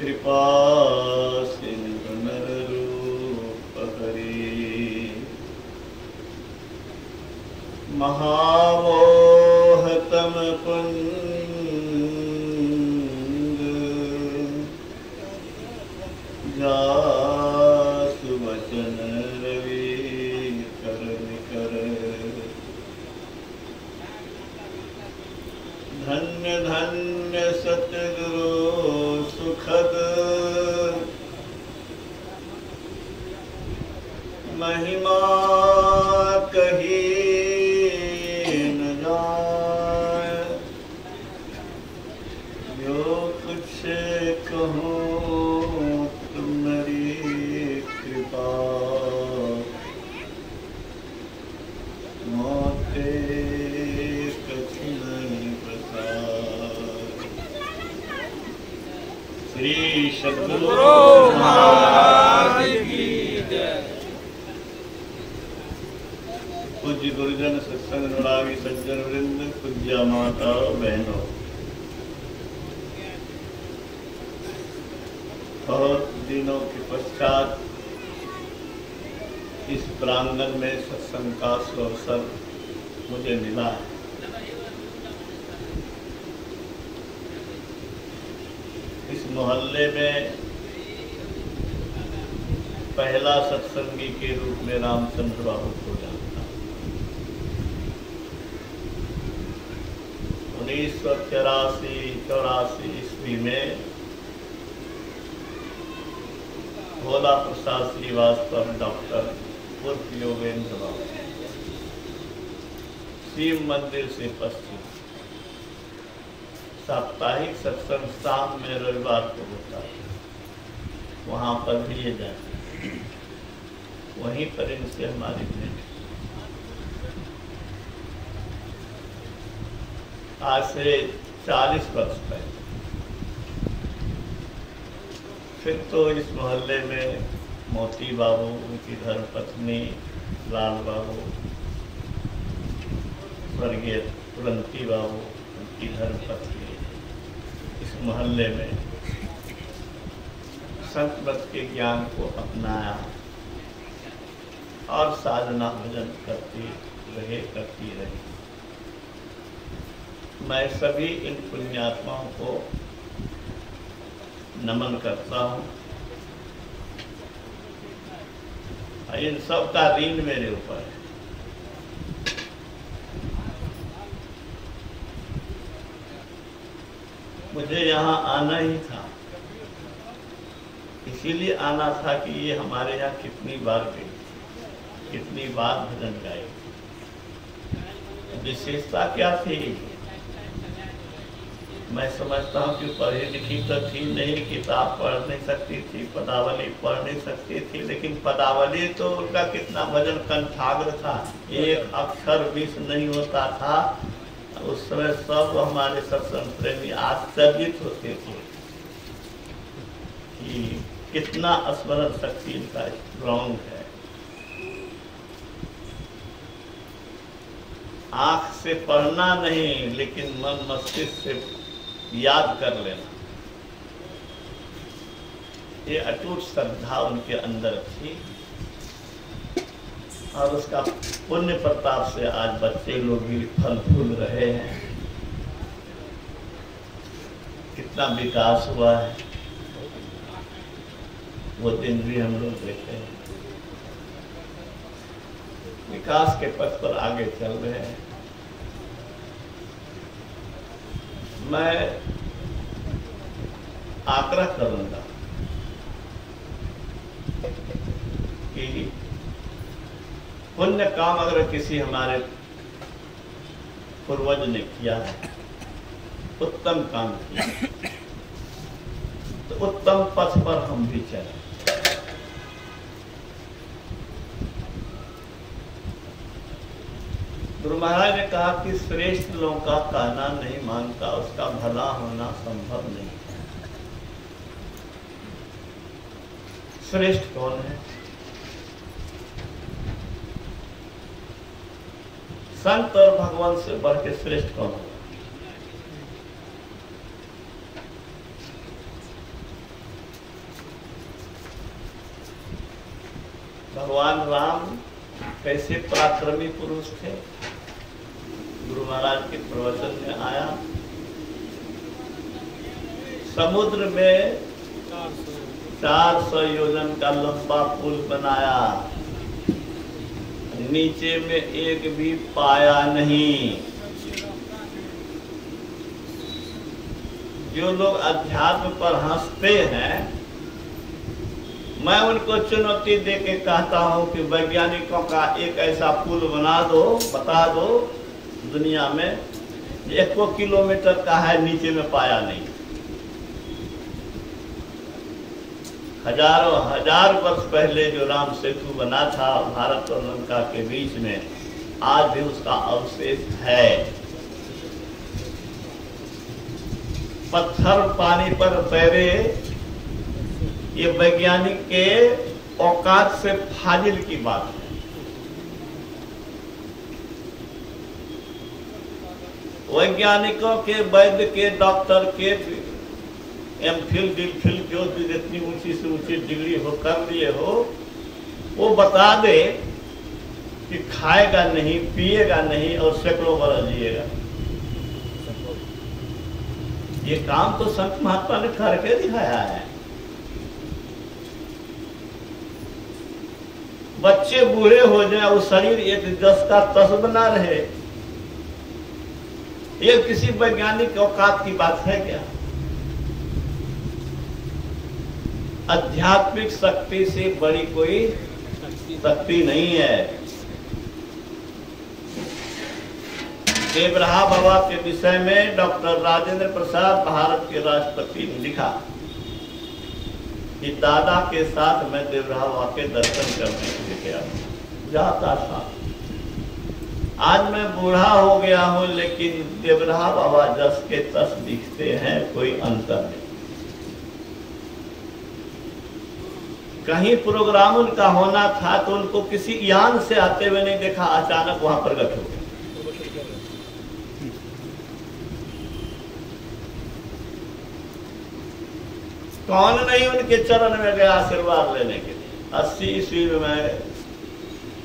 कृपा सिंधु नर रूप हरि महामोह तम पुंज जासु वचन रवि कर निकर धन्य धन्य सतगुरु सुखद महिमा कही न जाए जो कुछ कहूँ तुम्हारी कृपा मोते कठिन प्रसाद। श्री सद्गुरु महाराज की जय। पूज्य गुरुजन सत्संग अनुरागी सज्जन वृंद, पूज्य माता बहनों, बहुत दिनों के पश्चात इस प्रांगण में सत्संग का अवसर मुझे मिला है। इस मोहल्ले में पहला सत्संगी के रूप में रामचंद्र बाबू को जानता। 1984 ईस्वी में भोला प्रसाद श्रीवास्तव डॉक्टर उर्फ योगेंद्र बाबू शिव मंदिर से पश्चिम साप्ताहिक सत्संग शाम में रविवार को होता है, वहां पर भी ये जाते, वहीं पर इनसे हमारी भेंट। आज से 40 वर्ष पहले फिर तो इस मोहल्ले में मोती बाबू, उनकी धर्मपत्नी लाल बाबू, स्वर्गीय तुरंती बाबू, उनकी धर्मपत्नी इस मोहल्ले में संत मत के ज्ञान को अपनाया और साधना भजन करती रही। मैं सभी इन पुण्यात्माओं को नमन करता हूँ। इन सब का ऋण मेरे ऊपर है। मुझे यहाँ आना ही था, इसीलिए आना था कि ये हमारे यहाँ कितनी बार गई, कितनी बार भजन गाई। विशेषता क्या थी? मैं समझता हूँ कि पढ़ी लिखी तो थी नहीं, किताब पढ़ नहीं सकती थी, पदावली पढ़ नहीं सकती थी, लेकिन पदावली तो उनका कितना भजन कंठाग्र था, एक अक्षर मिस नहीं होता था। उस समय सब हमारे सत्संग प्रेमी आश्चर्यित होते थे कि कितना स्मरण शक्ति इनका स्ट्रॉन्ग है। आंख से पढ़ना नहीं, लेकिन मन मस्तिष्क से याद कर लेना, ये अटूट श्रद्धा उनके अंदर थी। और उसका पुण्य प्रताप से आज बच्चे लोग भी फल फूल रहे हैं। कितना विकास हुआ है, वो दिन भी हम लोग देखे हैं। विकास के पथ पर आगे चल रहे हैं। मैं आग्रह करूंगा कि पुण्य काम अगर किसी हमारे पूर्वज ने किया है, उत्तम काम किया, तो उत्तम पथ पर हम भी चलें। गुरु महाराज ने कहा कि श्रेष्ठ लोगों का कहना नहीं मानता, उसका भला होना संभव नहीं। श्रेष्ठ कौन है? संत और भगवान से बढ़ के श्रेष्ठ कौन होगा? भगवान राम कैसे पराक्रमी पुरुष थे। गुरु महाराज के प्रवचन में आया, समुद्र में 400 योजन का लंबा पुल बनाया, नीचे में एक भी पाया नहीं। जो लोग अध्यात्म पर हंसते हैं, मैं उनको चुनौती देके कहता हूं कि वैज्ञानिकों का एक ऐसा पुल बना दो, बता दो दुनिया में 1 किलोमीटर का है, नीचे में पाया नहीं। हजारों हजार वर्ष पहले जो राम सेतु बना था भारत और लंका के बीच में, आज भी उसका अवशेष है। पत्थर पानी पर तैरे, ये वैज्ञानिक के औकात से फाजिल की बात है। वैज्ञानिकों के, वैद्य के, डॉक्टर के एमफिल डिलफिल जो भी जितनी ऊंची से ऊंची डिग्री हो कर लिए हो, वो बता दे कि खाएगा नहीं, पिएगा नहीं और सैकड़ों बरस जिएगा। ये काम तो संत महात्मा ने करके दिखाया है। बच्चे बूढ़े हो जाए, वो शरीर एक जस का तस बना रहे, ये किसी वैज्ञानिक औकात की बात है क्या? आध्यात्मिक शक्ति से बड़ी कोई शक्ति नहीं है। देवराहा बाबा के विषय में डॉक्टर राजेंद्र प्रसाद भारत के राष्ट्रपति ने लिखा कि दादा के साथ मैं देवराहा बाबा के दर्शन करने के लिए गया, जाता था। आज मैं बूढ़ा हो गया हूं, लेकिन देवराहा बाबा जस के तस दिखते हैं, कोई अंतर नहीं। कहीं प्रोग्राम उनका होना था तो उनको किसी यान से आते हुए नहीं देखा, अचानक वहां प्रकट हो गए। कौन नहीं उनके चरण में गया आशीर्वाद लेने के लिए। 80 ईस्वी में मैं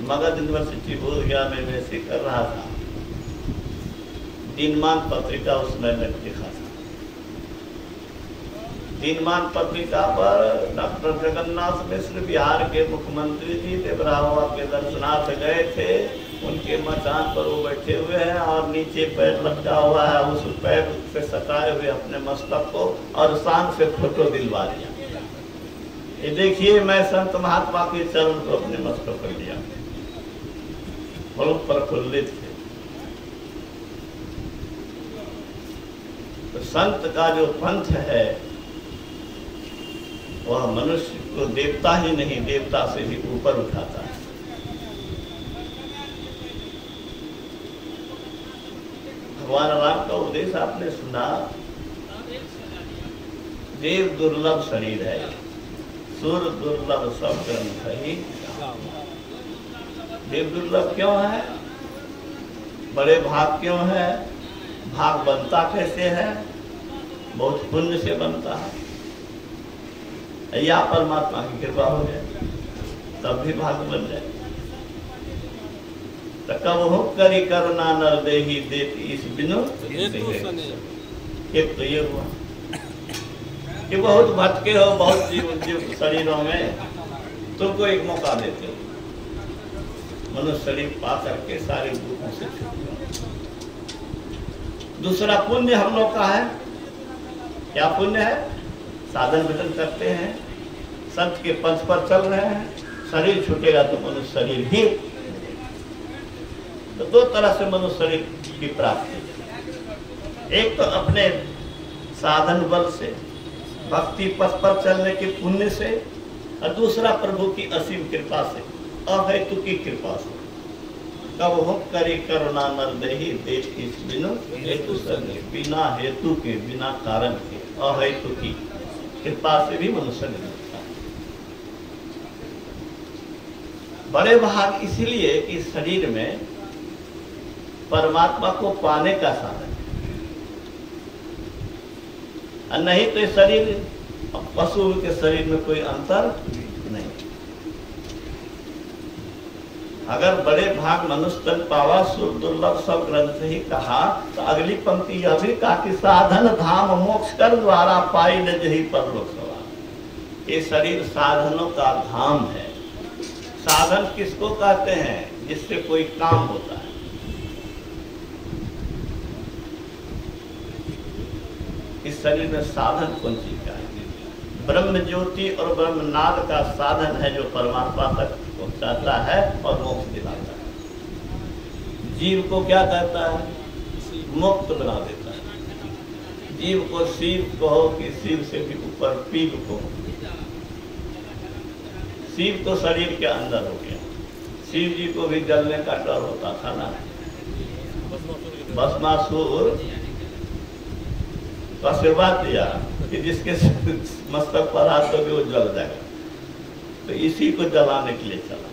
मगध यूनिवर्सिटी बोधगया में वैसे कर रहा था, दिनमान पत्रिका उसमें लिखा था। दिनमान पत्रिका पर डॉक्टर जगन्नाथ मिश्र बिहार के मुख्यमंत्री जी देवराहा बाबा के दर्शनार्थ गए थे। उनके मचान पर वो बैठे हुए हैं और नीचे पैर लटका हुआ है, उस पैर से सटाए हुए अपने मस्तक को और शान से फोटो दिलवा दिया। ये देखिए, मैं संत महात्मा के चरण को अपने मस्तक पर लिया, बहुत प्रफुल्लित थे। तो संत का जो पंथ है वह मनुष्य को देवता ही नहीं, देवता से भी ऊपर उठाता है। भगवान राम का उपदेश आपने सुना, देव दुर्लभ शरीर है, सुर दुर्लभ सब ग्रंथ है। देव दुर्लभ क्यों है? बड़े भाग क्यों है? भाग बनता कैसे है? बहुत पुण्य से बनता है। या परमात्मा की कृपा हो जाए तब भी भाग बन जाए। तो कब हो करी करुणा नर देही देती इस बिनु। एक तो ये हुआ कि बहुत भटके हो, बहुत जीव शरीरों में, तुमको एक मौका देते हो, मनुष्य शरीर पा करके सारे दुखों से छूट। दूसरा पुण्य हम लोग का है। क्या पुण्य है? साधन भजन करते हैं, संत के पंथ पर चल रहे हैं, शरीर छूटेगा तो मनुष्य शरीर ही। तो दो तरह से मनुष्य शरीर की प्राप्ति, एक तो अपने साधन बल से, भक्ति पथ पर चलने के पुण्य से, और दूसरा प्रभु की असीम कृपा से, अहेतु की कृपा से। कब हो करी करुणा नर देही देश इस बिनु हेतु संग, बिना हेतु के, बिना कारण के, अहेतु की कृपा से भी मनुष्य नहीं मिलता। बड़े भाग इसलिए कि शरीर में परमात्मा को पाने का साधन है, नहीं तो शरीर पशु के शरीर में कोई अंतर नहीं। अगर बड़े भाग मनुष्य तन पावा सुर दुर्लभ सब ग्रंथ ही कहा, तो अगली पंक्ति यह भी कहा कि साधन धाम मोक्ष कर द्वारा पाई न जही परलोक सवार। ये शरीर साधनों का धाम है। साधन किसको कहते हैं? जिससे कोई काम होता है। इस शरीर में साधन कौन चीज का है? ब्रह्म ज्योति और ब्रह्मनाद का साधन है जो परमात्मा तक पहुंचाता है और मोक्ष दिलाता है। जीव को क्या कहता है? मुक्त बना देता है। जीव को शिव कहो कि शिव से भी ऊपर पीव को। शिव तो शरीर के अंदर हो गया। शिव जी को भी जलने का डर होता था ना। भस्मासुर तो आशीर्वाद दिया कि जिसके मस्तक पर हाथ दोगे वो जल जाएगा, तो इसी को जलाने के लिए चला।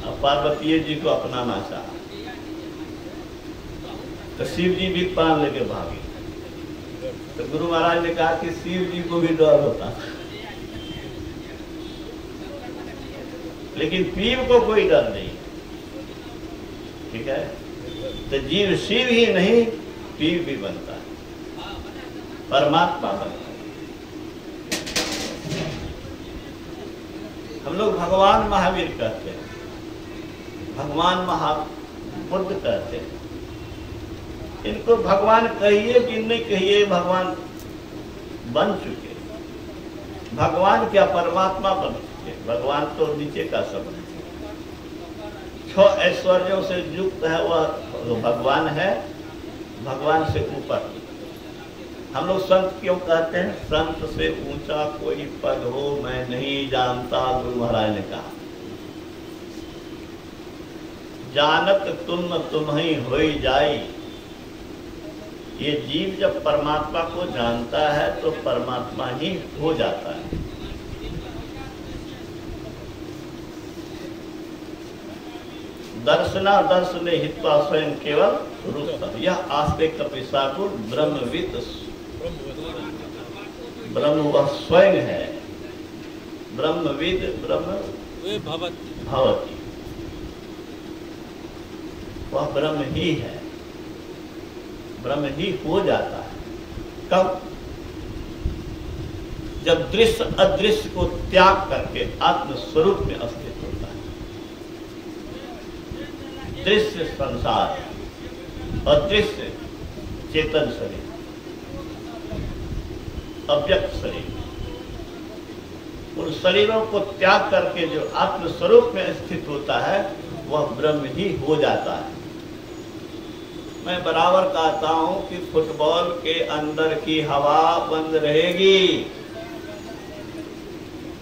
अब पार्वती जी को अपनाना चाहा तो शिव जी भी प्राण लेके भागे। तो गुरु महाराज ने कहा कि शिव जी को भी डर होता, लेकिन पीव को कोई डर नहीं। ठीक है, तो जीव शिव ही नहीं पीव भी बनता है, परमात्मा बनता है। हम लोग भगवान महावीर कहते हैं, भगवान महाबुद्ध कहते हैं। इनको भगवान कहिए कि नहीं कहिए, भगवान बन चुके। भगवान क्या, परमात्मा बन चुके। भगवान तो नीचे का शब्द है। 6 ऐश्वर्यों से युक्त है वह भगवान है, भगवान से ऊपर। हम लोग संत क्यों कहते हैं? संत से ऊंचा कोई पद हो मैं नहीं जानता, गुरु महाराज ने कहा। जानत तुम ही होई जाई। ये जीव जब परमात्मा को जानता है तो परमात्मा ही हो जाता है। दर्शना दर्शने हित्वा स्वयं केवल रूप। यह आस्ते कपिशाकुर ब्रह्मविद। ब्रह्म वह स्वयं है। ब्रह्मविद ब्रह्म भवति, वह ब्रह्म ही है, ब्रह्म ही हो जाता है। कब? जब दृश्य अदृश्य को त्याग करके आत्म स्वरूप में स्थित होता है। दृश्य संसार, अदृश्य चेतन शरीर, अव्यक्त शरीर, उन शरीरों को त्याग करके जो आत्म स्वरूप में स्थित होता है वह ब्रह्म ही हो जाता है। मैं बराबर कहता हूं कि फुटबॉल के अंदर की हवा बंद रहेगी।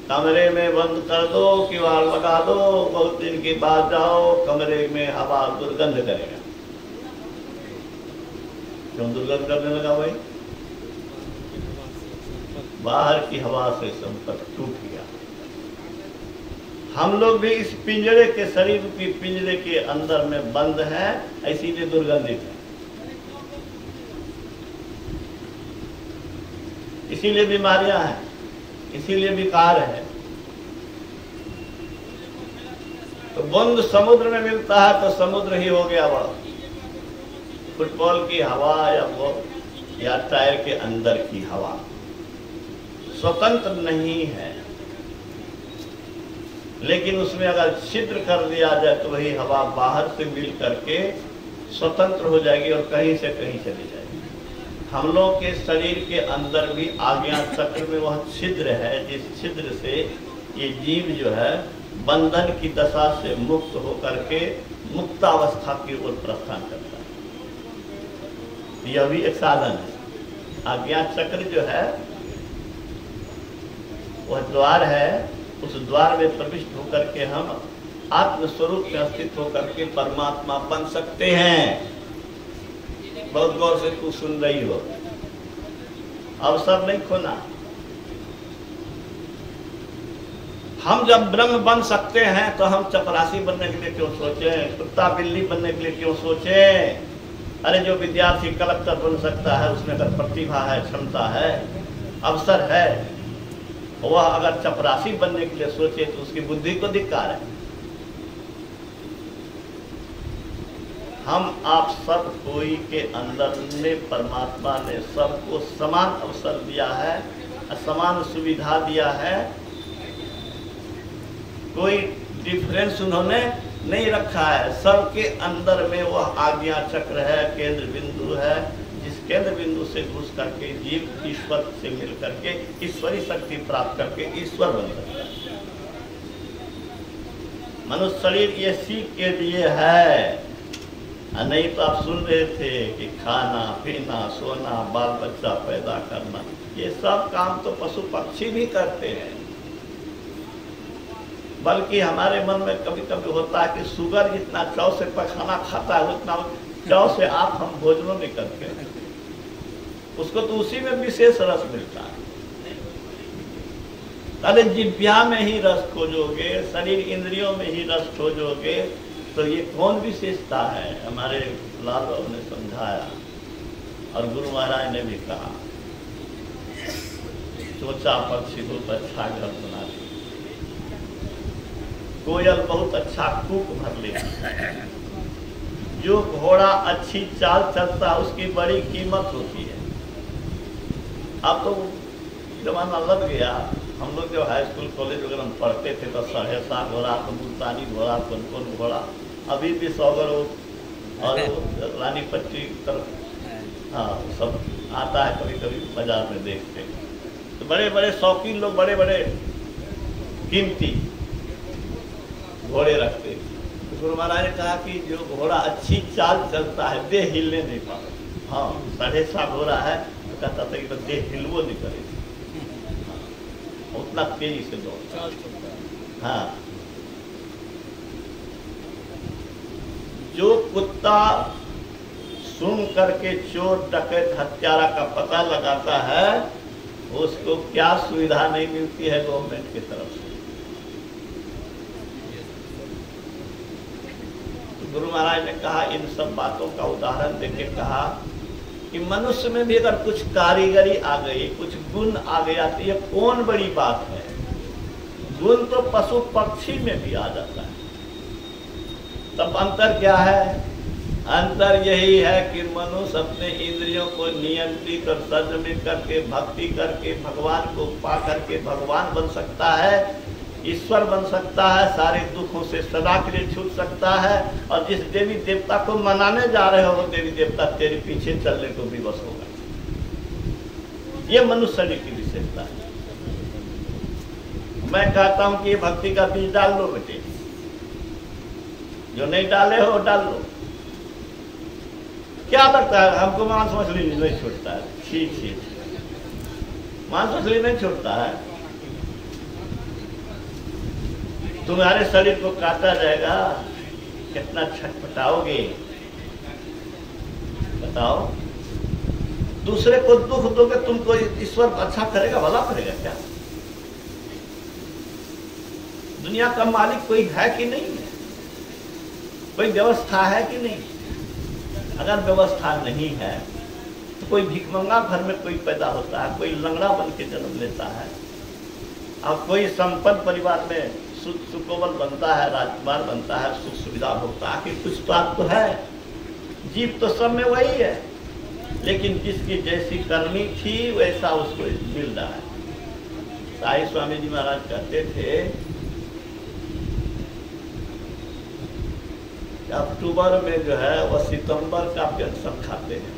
कमरे में बंद कर दो, किवाड़ लगा दो, बहुत दिन के बाद जाओ, कमरे में हवा दुर्गंध करेगा। क्यों दुर्गंध करने लगा भाई? बाहर की हवा से संपर्क टूट गया। हम लोग भी इस पिंजरे के, शरीर की पिंजरे के अंदर में बंद हैं, इसीलिए दुर्गंधित है, इसीलिए बीमारियां हैं, इसीलिए विकार है। तो बंद समुद्र में मिलता है तो समुद्र ही हो गया वह। फुटबॉल की हवा या टायर के अंदर की हवा स्वतंत्र नहीं है, लेकिन उसमें अगर छिद्र कर दिया जाए तो वही हवा बाहर से मिल करके स्वतंत्र हो जाएगी और कहीं से कहीं चली जाएगी। हम लोग के शरीर के अंदर भी आज्ञा चक्र में वह छिद्र है, जिस छिद्र से ये जीव जो है बंधन की दशा से मुक्त होकर के मुक्तावस्था की ओर प्रस्थान करता है। यह भी एक साधन है। आज्ञा चक्र जो है वह द्वार है, उस द्वार में प्रविष्ट होकर के हम आत्म स्वरूप में स्थित होकर के परमात्मा बन सकते हैं। बहुत गौर से तू सुन रही हो, अवसर नहीं खोना। हम जब ब्रह्म बन सकते हैं तो हम चपरासी बनने के लिए क्यों सोचें, कुत्ता बिल्ली बनने के लिए क्यों सोचें? अरे जो विद्यार्थी कलेक्टर बन सकता है उसमें अगर प्रतिभा है, क्षमता है, अवसर है, वह अगर चपरासी बनने के लिए सोचे तो उसकी बुद्धि को धिक्कार है। हम आप सब कोई के अंदर ने परमात्मा ने सबको समान अवसर दिया है, समान सुविधा दिया है, कोई डिफरेंस उन्होंने नहीं रखा है। सबके अंदर में वह आज्ञा चक्र है, केंद्र बिंदु है, जिस केंद्र बिंदु से घुस करके जीव ईश्वर से मिल करके ईश्वरी शक्ति प्राप्त करके ईश्वर बन सकता है। मनुष्य शरीर ये सीख के लिए है, नहीं तो आप सुन रहे थे कि खाना पीना सोना बाल बच्चा पैदा करना, ये सब काम तो पशु पक्षी भी करते हैं। बल्कि हमारे मन में कभी कभी होता है कि शुगर जितना चाव से खाना खाता है उतना चाव से आप हम भोजनों नहीं करते, उसको तो उसी में विशेष रस मिलता है। अरे जिह्वा में ही रस खोजोगे, शरीर इंद्रियों में ही रस खोजोगे, तो ये कौन विशेषता है? हमारे लाल बाबू ने समझाया और गुरु महाराज ने भी कहा, सोचा पक्षी बहुत अच्छा घर बना लिया, कोयल बहुत अच्छा कूक भर लिया, जो घोड़ा अच्छी चाल चलता है उसकी बड़ी कीमत होती है। अब तो जमाना लग गया, हम लोग जब हाई स्कूल कॉलेज वगैरह हम पढ़ते थे तो सहेसा घोड़ा, तो मुल्तानी घोड़ा, कनकन घोड़ा, अभी भी सौगर और रानी पट्टी तरफ हाँ सब आता है, कभी कभी बाजार में देखते हैं। तो बड़े बड़े शौकीन लोग बड़े बड़े कीमती घोड़े रखते। तो गुरु महाराज ने कहा कि जो घोड़ा अच्छी चाल चलता है, देह हिलने नहीं पाता। हाँ, 7.5 घोड़ा है तो कहता था कि देह हिलवो नहीं करे, उतना तेजी से दौड़ता। हाँ, जो कुत्ता सुन करके चोर डकैत हत्यारा का पता लगाता है, उसको क्या सुविधा नहीं मिलती है गवर्नमेंट की तरफ से। तो गुरु महाराज ने कहा, इन सब बातों का उदाहरण देके कहा कि मनुष्य में भी अगर कुछ कारीगरी आ गई, कुछ गुण आ गया तो ये कौन बड़ी बात है। गुण तो पशु पक्षी में भी आ जाता है। तब अंतर क्या है? अंतर यही है कि मनुष्य अपने इंद्रियों को नियंत्रित और संयमित करके भक्ति करके भगवान को पा करके भगवान बन सकता है, ईश्वर बन सकता है, सारे दुखों से सदा के लिए छूट सकता है। और जिस देवी देवता को मनाने जा रहे हो वो देवी देवता तेरे पीछे चलने को विवश होगा। ये मनुष्य शरीर की विशेषता है। मैं कहता हूं कि ये भक्ति का बीज डाल लो बेटे, जो नहीं डाले हो डाल लो। क्या लगता है हमको? मांस मछली नहीं छूटता है, ठीक मांस मछली नहीं छूटता है। तुम्हारे शरीर को काटा जाएगा, कितना छटपटाओगे बताओ। दूसरे को दुख दोगे, तुमको ईश्वर अच्छा करेगा, भला करेगा क्या? दुनिया का मालिक कोई है कि नहीं है? कोई व्यवस्था है कि नहीं? अगर व्यवस्था नहीं है तो कोई भिखमंगा घर में कोई पैदा होता है, कोई लंगड़ा बन के जन्म लेता है, और कोई संपन्न परिवार में सुकोमल बनता है, राजकुमार बनता है, सुख सुविधा भोगता है। कि कुछ बात तो है, जीव तो सब में वही है, लेकिन जिसकी जैसी करनी थी वैसा उसको मिल रहा है। साईं स्वामी जी महाराज कहते थे, अक्टूबर में जो है वह सितंबर का पेंशन खाते हैं।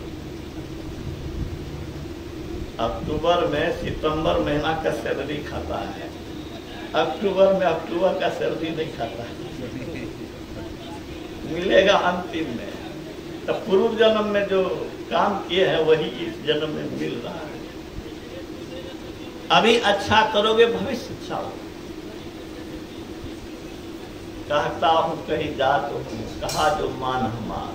अक्टूबर में सितंबर महीना का सैलरी खाता है, अक्टूबर में अक्टूबर का सैलरी नहीं खाता है, मिलेगा अंतिम में। तो पूर्व जन्म में जो काम किए हैं वही इस जन्म में मिल रहा है। अभी अच्छा करोगे भविष्य अच्छा होगा। कहता हूं कहीं जात हूं, कहा जो मान हमार,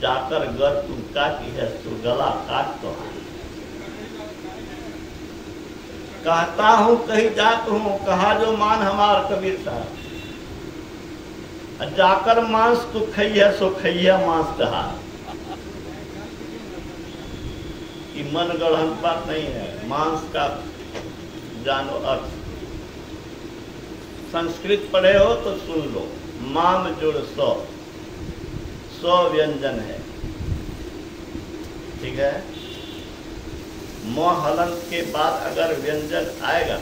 जाकर गर तुम काटी है तो गला काट तो। कहता हूं कहीं जात हूं, कहा जो मान हमार कबीर साहब, जाकर मांस तू खई है सो खई है मांस कहा। कि मन गढ़न बात नहीं है, मांस का जानो अर्थ। संस्कृत पढ़े हो तो सुन लो, माम जुड़ सो, 100 व्यंजन है, ठीक है। म हलंत के बाद अगर व्यंजन आएगा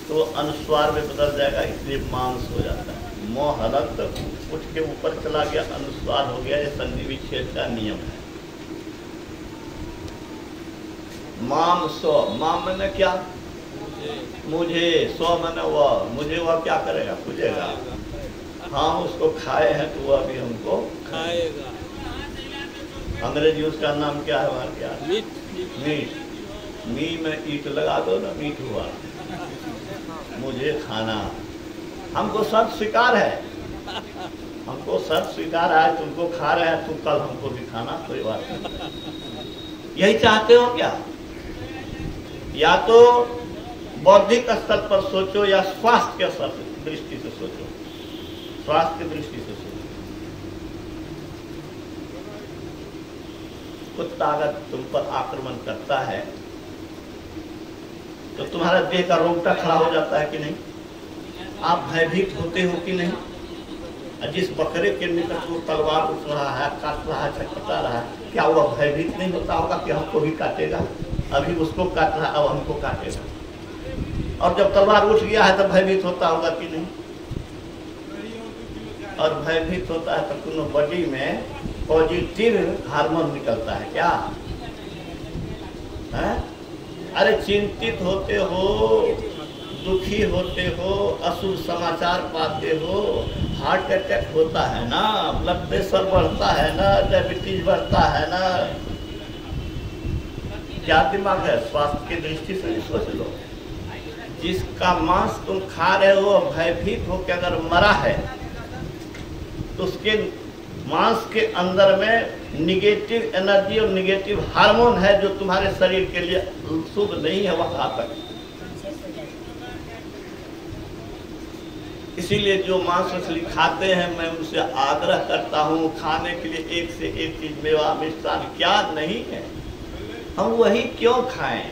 तो अनुस्वार में बदल जाएगा, इसलिए मांस हो जाता है। म हलंत उठ के ऊपर चला गया, अनुस्वार हो गया, ये संधि विच्छेद का नियम है। माम सो, माम मैंने क्या, मुझे, सो मैंने वह, मुझे वह क्या करेगा, पूजेगा। हम उसको खाए हैं तो वह भी हमको खाएगा। अंग्रेजी उसका नाम क्या है हमारे क्या, मीट। मीट। मी में ईट लगा दो ना, मीट हुआ। मुझे खाना, हमको सब स्वीकार है, हमको सब स्वीकार है। तुमको खा रहे हैं, तुम कल हमको भी खाना, कोई बात नहीं। यही चाहते हो क्या? या तो बौद्धिक स्तर पर सोचो या स्वास्थ्य के स्तर दृष्टि से सोचो, स्वास्थ्य की दृष्टि से सोचो। कुत्ता अगर तुम पर आक्रमण करता है तो तुम्हारा देह का रोंगटा खड़ा हो जाता है कि नहीं? आप भयभीत होते हो कि नहीं? जिस बकरे के निकट वो तलवार उठ रहा है, काट रहा है, छटपटा रहा है, क्या वह भयभीत नहीं होता होगा कि हमको भी काटेगा? अभी उसको काट रहा है, अब हमको काटेगा। और जब तलवार उठ गया है तब भयभीत होता होगा कि नहीं? और भयभीत होता है तो दोनों बॉडी में पॉजिटिव हार्मोन निकलता है क्या है? अरे चिंतित होते हो, दुखी होते हो, अशुभ समाचार पाते हो, हार्ट अटैक होता है ना, ब्लड प्रेशर बढ़ता है ना, डायबिटीज बढ़ता है ना। क्या दिमाग है? स्वास्थ्य की दृष्टि से सोच लो। जिसका मांस तुम खा रहे हो भयभीत हो कि अगर मरा है तो उसके मांस के अंदर में निगेटिव एनर्जी और निगेटिव हार्मोन है जो तुम्हारे शरीर के लिए शुभ नहीं है, वह घातक है। इसीलिए जो मांस मछली खाते हैं मैं उनसे आग्रह करता हूं, खाने के लिए एक से एक चीज, मेवा मिष्टान क्या नहीं है, हम वही क्यों खाएं?